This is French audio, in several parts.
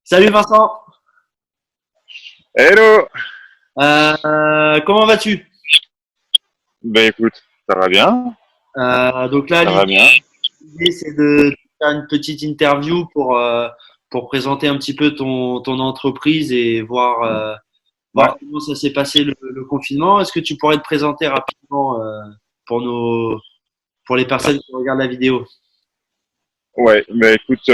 Salut Vincent. Hello! Comment vas-tu? Ben écoute, ça va bien, Donc là, ça va bien. l'idée, c'est de faire une petite interview pour présenter un petit peu ton entreprise et Ouais, voir comment ça s'est passé le confinement. Est-ce que tu pourrais te présenter rapidement pour pour les personnes qui regardent la vidéo? ouais. Ben écoute,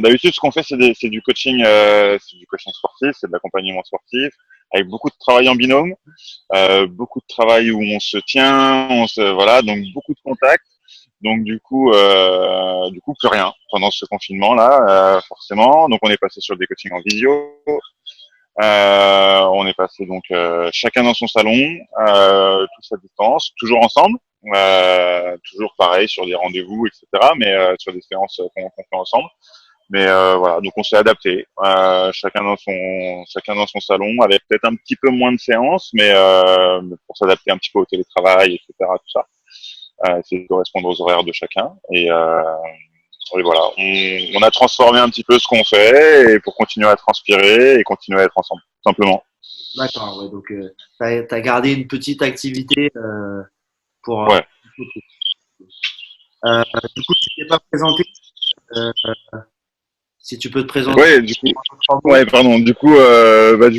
d'habitude ce qu'on fait c'est c'est du coaching sportif, c'est de l'accompagnement sportif, avec beaucoup de travail en binôme, beaucoup de travail où on se tient, voilà, donc beaucoup de contacts. Donc du coup plus rien pendant ce confinement là, forcément. Donc on est passé sur des coachings en visio. On est passé donc chacun dans son salon, tous à distance, toujours ensemble, toujours pareil sur des rendez-vous, etc. Mais sur des séances qu'on fait ensemble. Mais voilà, donc on s'est adapté, chacun dans son salon, avec peut-être un petit peu moins de séances, mais pour s'adapter un petit peu au télétravail, etc. Tout ça, essayer de correspondre aux horaires de chacun. Et voilà, on a transformé un petit peu ce qu'on fait et pour continuer à transpirer et continuer à être ensemble, tout simplement. D'accord, ouais, donc t'as gardé une petite activité pour. Ouais. Euh, du coup, tu t'es pas présenté. euh, Si tu peux te présenter Ouais, du coup, en trois mots. ouais, pardon.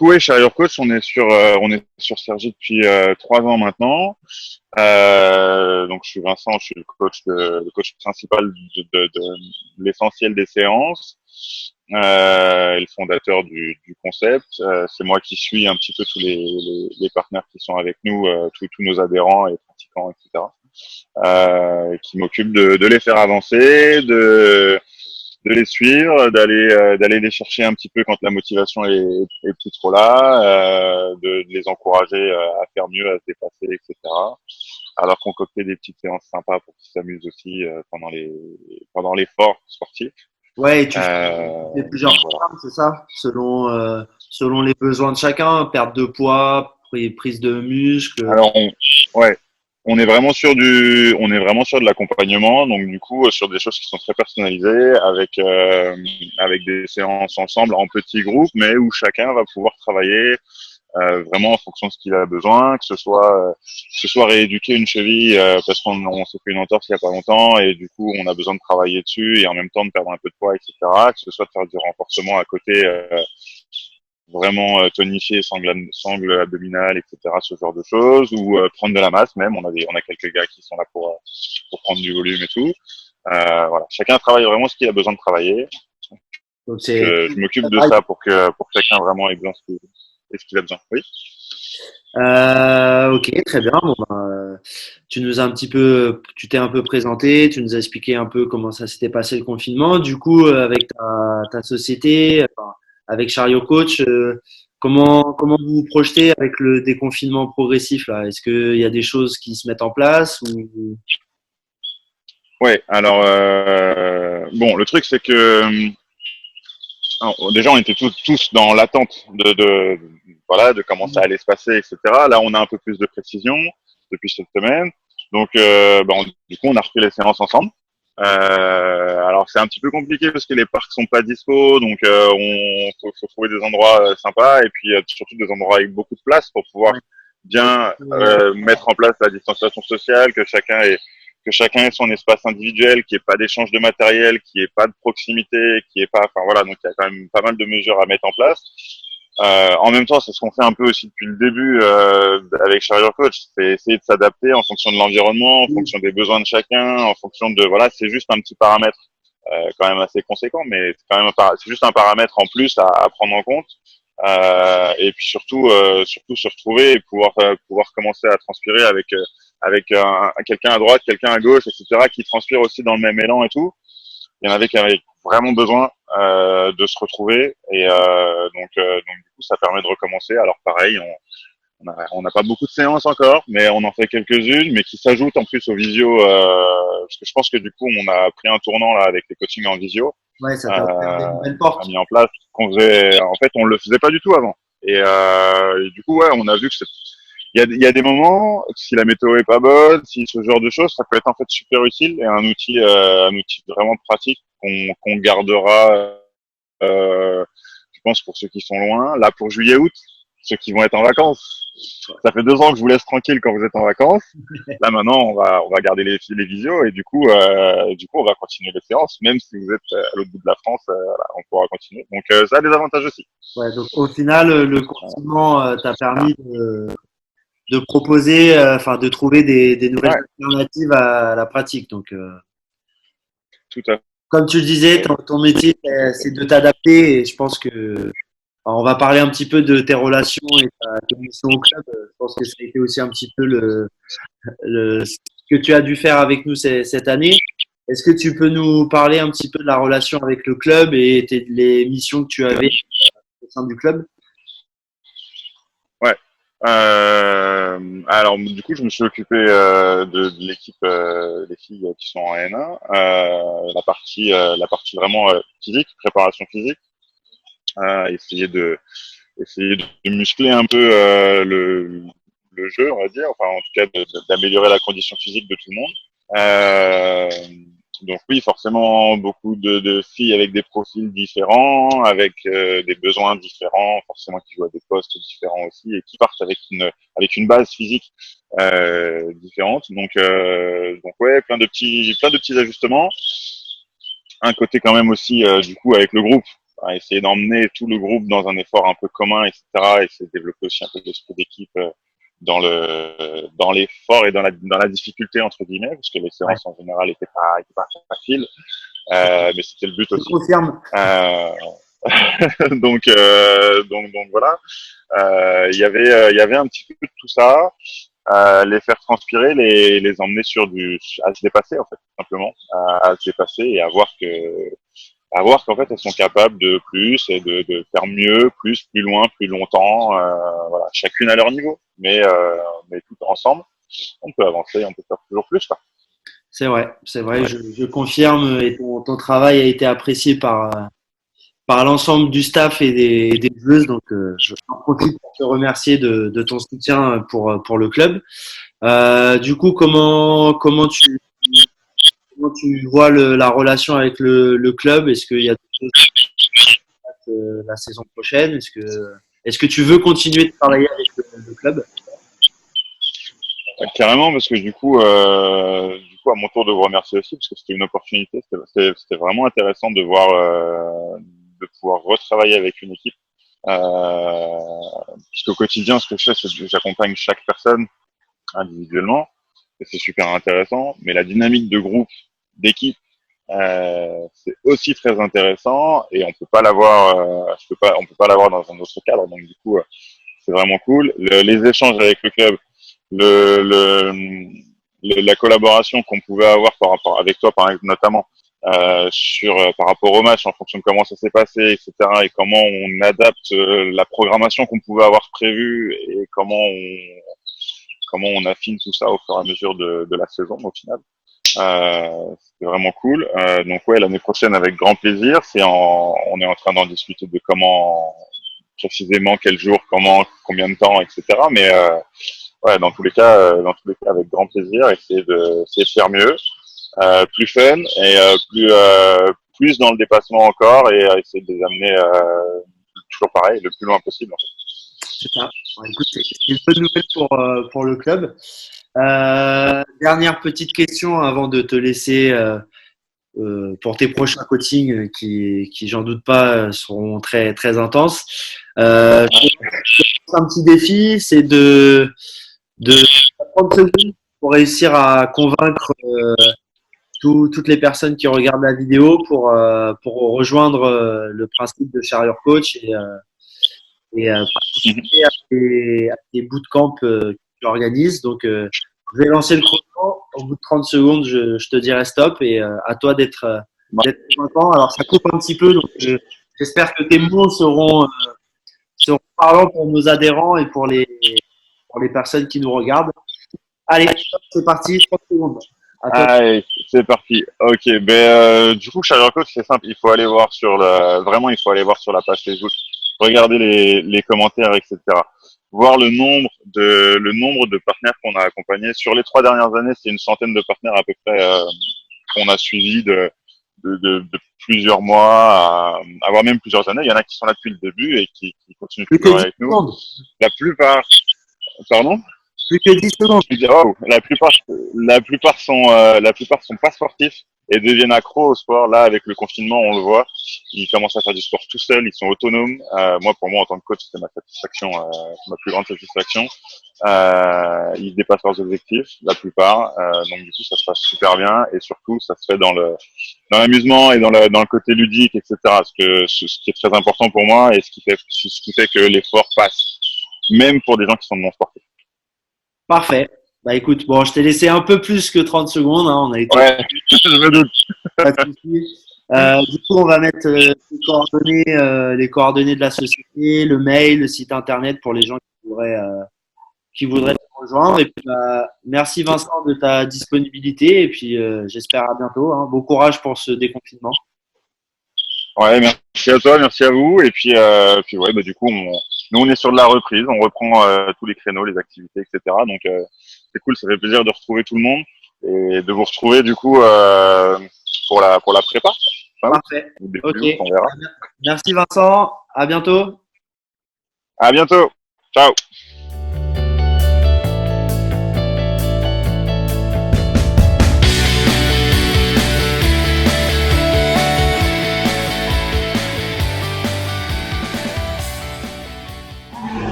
Ouais, chez Higher Coach, on est sur Sergi depuis 3 ans maintenant. Donc, je suis Vincent, je suis le coach principal de l'essentiel des séances, et le fondateur du concept. C'est moi qui suis un petit peu tous les partenaires qui sont avec nous, tous nos adhérents et pratiquants, etc. Qui m'occupe de les faire avancer, de les suivre, d'aller les chercher un petit peu quand la motivation est plus trop là, de les encourager à faire mieux, à se dépasser, etc. Alors concocter des petites séances sympas pour qu'ils s'amusent aussi pendant l'effort sportif. Ouais, et tu fais plusieurs Donc voilà. programmes, c'est ça? Selon les besoins de chacun, perte de poids, prise de muscle. Alors ouais, on est vraiment sur de l'accompagnement, donc du coup sur des choses qui sont très personnalisées, avec des séances ensemble en petits groupes, mais où chacun va pouvoir travailler vraiment en fonction de ce qu'il a besoin, que ce soit rééduquer une cheville parce qu'on s'est fait une entorse il y a pas longtemps et du coup on a besoin de travailler dessus et en même temps de perdre un peu de poids, etc. Que ce soit de faire du renforcement à côté, vraiment tonifier sangle abdominale, etc. Ce genre de choses, ou prendre de la masse même. On a quelques gars qui sont là pour prendre du volume et tout. Voilà, chacun travaille vraiment ce qu'il a besoin de travailler. Donc c'est Je m'occupe de ça pour que chacun vraiment ait besoin ce qu'il a besoin. Oui. ok, très bien. Bon, ben, tu nous as tu t'es un peu présenté, tu nous as expliqué un peu comment ça s'était passé le confinement. Du coup, avec ta société, enfin, avec Chariot Coach, comment vous vous projetez avec le déconfinement progressif là? Est-ce qu'il y a des choses qui se mettent en place ou... Ouais, alors bon, le truc c'est que alors, déjà on était tous dans l'attente voilà de comment ça allait se passer, etc. Là, on a un peu plus de précision depuis cette semaine, donc du coup on a repris les séances ensemble. Alors c'est un petit peu compliqué parce que les parcs sont pas dispo, donc faut trouver des endroits sympas et puis surtout des endroits avec beaucoup de place pour pouvoir Ouais. bien mettre en place la distanciation sociale, que chacun ait son espace individuel, qu'il n'y ait pas d'échange de matériel, qu'il n'y ait pas de proximité, qu'il n'y ait pas, enfin voilà, donc il y a quand même pas mal de mesures à mettre en place. En même temps, c'est ce qu'on fait un peu aussi depuis le début avec Charrier Coach, c'est essayer de s'adapter en fonction de l'environnement, en fonction des besoins de chacun, en fonction de voilà, c'est juste un petit paramètre quand même assez conséquent, mais c'est quand même c'est juste un paramètre en plus à prendre en compte. Et puis surtout se retrouver et pouvoir commencer à transpirer avec quelqu'un à droite, quelqu'un à gauche, etc., qui transpire aussi dans le même élan et tout. Il y en avait qui avaient vraiment besoin de se retrouver donc du coup ça permet de recommencer. Alors pareil, on n'a pas beaucoup de séances encore, mais on en fait quelques-unes, mais qui s'ajoutent en plus aux visio, parce que je pense que du coup on a pris un tournant là avec les coachings en visio. Ouais, ça t'a ouvert des nouvelles On a portes. mis en place en fait on le faisait pas du tout avant. Et du coup ouais, on a vu que il y a des moments, si la météo est pas bonne, si ce genre de choses, ça peut être en fait super utile et un outil vraiment pratique qu'on gardera, je pense, pour ceux qui sont loin. Là, pour juillet-août, ceux qui vont être en vacances. Ça fait 2 ans que je vous laisse tranquille quand vous êtes en vacances. Là, maintenant, on va garder les visios et on va continuer les séances, même si vous êtes à l'autre bout de la France, voilà, on pourra continuer. Donc, ça a des avantages aussi. Ouais, donc au final, le confinement t'a permis de proposer, enfin de trouver des nouvelles Ouais, alternatives à la pratique. Donc, tout à comme tu le disais, fait. ton métier, c'est de t'adapter et je pense que alors, on va parler un petit peu de tes relations et ta mission au club. Je pense que ça a été aussi un petit peu ce que tu as dû faire avec nous cette année. Est-ce que tu peux nous parler un petit peu de la relation avec le club et les missions que tu avais au sein du club? Ouais. Alors, du coup, je me suis occupé de l'équipe des filles qui sont en N1, la partie vraiment physique, préparation physique, essayer de muscler un peu le jeu, on va dire, enfin en tout cas d'améliorer la condition physique de tout le monde. Euh, donc oui, forcément beaucoup de filles avec des profils différents, avec des besoins différents, forcément qui jouent à des postes différents aussi et qui partent avec une base physique différente. Donc ouais, plein de petits ajustements. Un côté quand même aussi du coup avec le groupe, essayer d'emmener tout le groupe dans un effort un peu commun, etc. Essayer de développer aussi un peu l'esprit d'équipe dans l'effort et dans la difficulté entre guillemets, parce que les Ouais, séances en général étaient pas faciles, mais c'était le but je aussi. confirme. Euh, donc voilà. Il y avait un petit peu de tout ça, les faire transpirer, les emmener à se dépasser en fait, tout simplement, à se dépasser et à voir qu'en fait elles sont capables de plus et de faire mieux, plus loin, plus longtemps, voilà, chacune à leur niveau, mais tout ensemble, on peut avancer, on peut faire toujours plus, quoi. C'est vrai, je confirme et ton travail a été apprécié par l'ensemble du staff et des joueuses. Donc, j'en profite pour te remercier de ton soutien pour le club. Du coup, comment tu vois la relation avec le club? Est-ce qu'il y a des choses qui se passent, la saison prochaine? Est-ce que tu veux continuer de travailler avec le club? Carrément, parce que du coup, à mon tour de vous remercier aussi, parce que c'était une opportunité, c'était vraiment intéressant de voir, de pouvoir retravailler avec une équipe. Puisqu'au quotidien, ce que je fais, c'est que j'accompagne chaque personne individuellement, et c'est super intéressant. Mais la dynamique de groupe, d'équipe, c'est aussi très intéressant, et on peut pas l'avoir dans un autre cadre. Donc du coup, c'est vraiment cool. Les échanges avec le club, le, le, la collaboration qu'on pouvait avoir par rapport avec toi, par exemple, notamment par rapport au match, en fonction de comment ça s'est passé, etc., et comment on adapte la programmation qu'on pouvait avoir prévue et comment on affine tout ça au fur et à mesure de la saison au final. C'était vraiment cool. Donc ouais, l'année prochaine avec grand plaisir. On est en train d'en discuter de comment précisément, quel jour, comment, combien de temps, etc. Mais ouais, dans tous les cas, avec grand plaisir, essayer de faire mieux, plus fun et plus dans le dépassement encore et essayer de les amener toujours pareil, le plus loin possible. En fait. C'est ça. Bon, écoute, c'est une bonne nouvelle pour le club. Dernière petite question avant de te laisser pour tes prochains coachings qui j'en doute pas, seront très, très intenses. Je te lance un petit défi, c'est de 30 secondes pour réussir à convaincre toutes les personnes qui regardent la vidéo pour rejoindre le principe de Charrier Coach et participer à des bootcamps que tu organises. Donc, je vais lancer le chrono. Au bout de 30 secondes, je te dirai stop et à toi d'être content. Alors, ça coupe un petit peu, donc j'espère que tes mots seront parlants pour nos adhérents et pour les personnes qui nous regardent. Allez, c'est parti, 30 secondes. À toi. Allez, c'est parti. Ok, du coup, Charger Coach, c'est simple. Vraiment, il faut aller voir sur la page Facebook, regarder les commentaires, etc. Voir le nombre de partenaires qu'on a accompagnés. Sur les 3 dernières années, c'est une centaine de partenaires à peu près qu'on a suivis de plusieurs mois, à voire même plusieurs années. Il y en a qui sont là depuis le début et qui continuent Plus que toujours 10 avec nous. secondes. La plupart, pardon? Plus que 10 secondes. Je dis, oh, la plupart sont pas sportifs et deviennent accros au sport. Là, avec le confinement, on le voit. Ils commencent à faire du sport tout seuls. Ils sont autonomes. Pour moi, en tant que coach, c'est ma satisfaction, ma plus grande satisfaction. Ils dépassent leurs objectifs, la plupart. Donc, du coup, ça se passe super bien et surtout, ça se fait dans l'amusement et dans le côté ludique, etc. Ce qui est très important pour moi et ce qui fait que l'effort passe, même pour des gens qui sont non sportifs. Parfait. Bah écoute, bon, je t'ai laissé un peu plus que 30 secondes, hein, on a été Ouais, je me doute. pas de soucis. Du coup, on va mettre les coordonnées de la société, le mail, le site internet pour les gens qui voudraient te rejoindre. Et puis, merci Vincent de ta disponibilité et puis j'espère à bientôt, hein. Bon courage pour ce déconfinement. Ouais, merci à toi, merci à vous. Et puis ouais, du coup, nous on est sur de la reprise, on reprend tous les créneaux, les activités, etc. Donc c'est cool, ça fait plaisir de retrouver tout le monde et de vous retrouver du coup pour la prépa. Fin août, Parfait. ou début Ok. août, on verra. Merci Vincent. À bientôt. À bientôt. Ciao.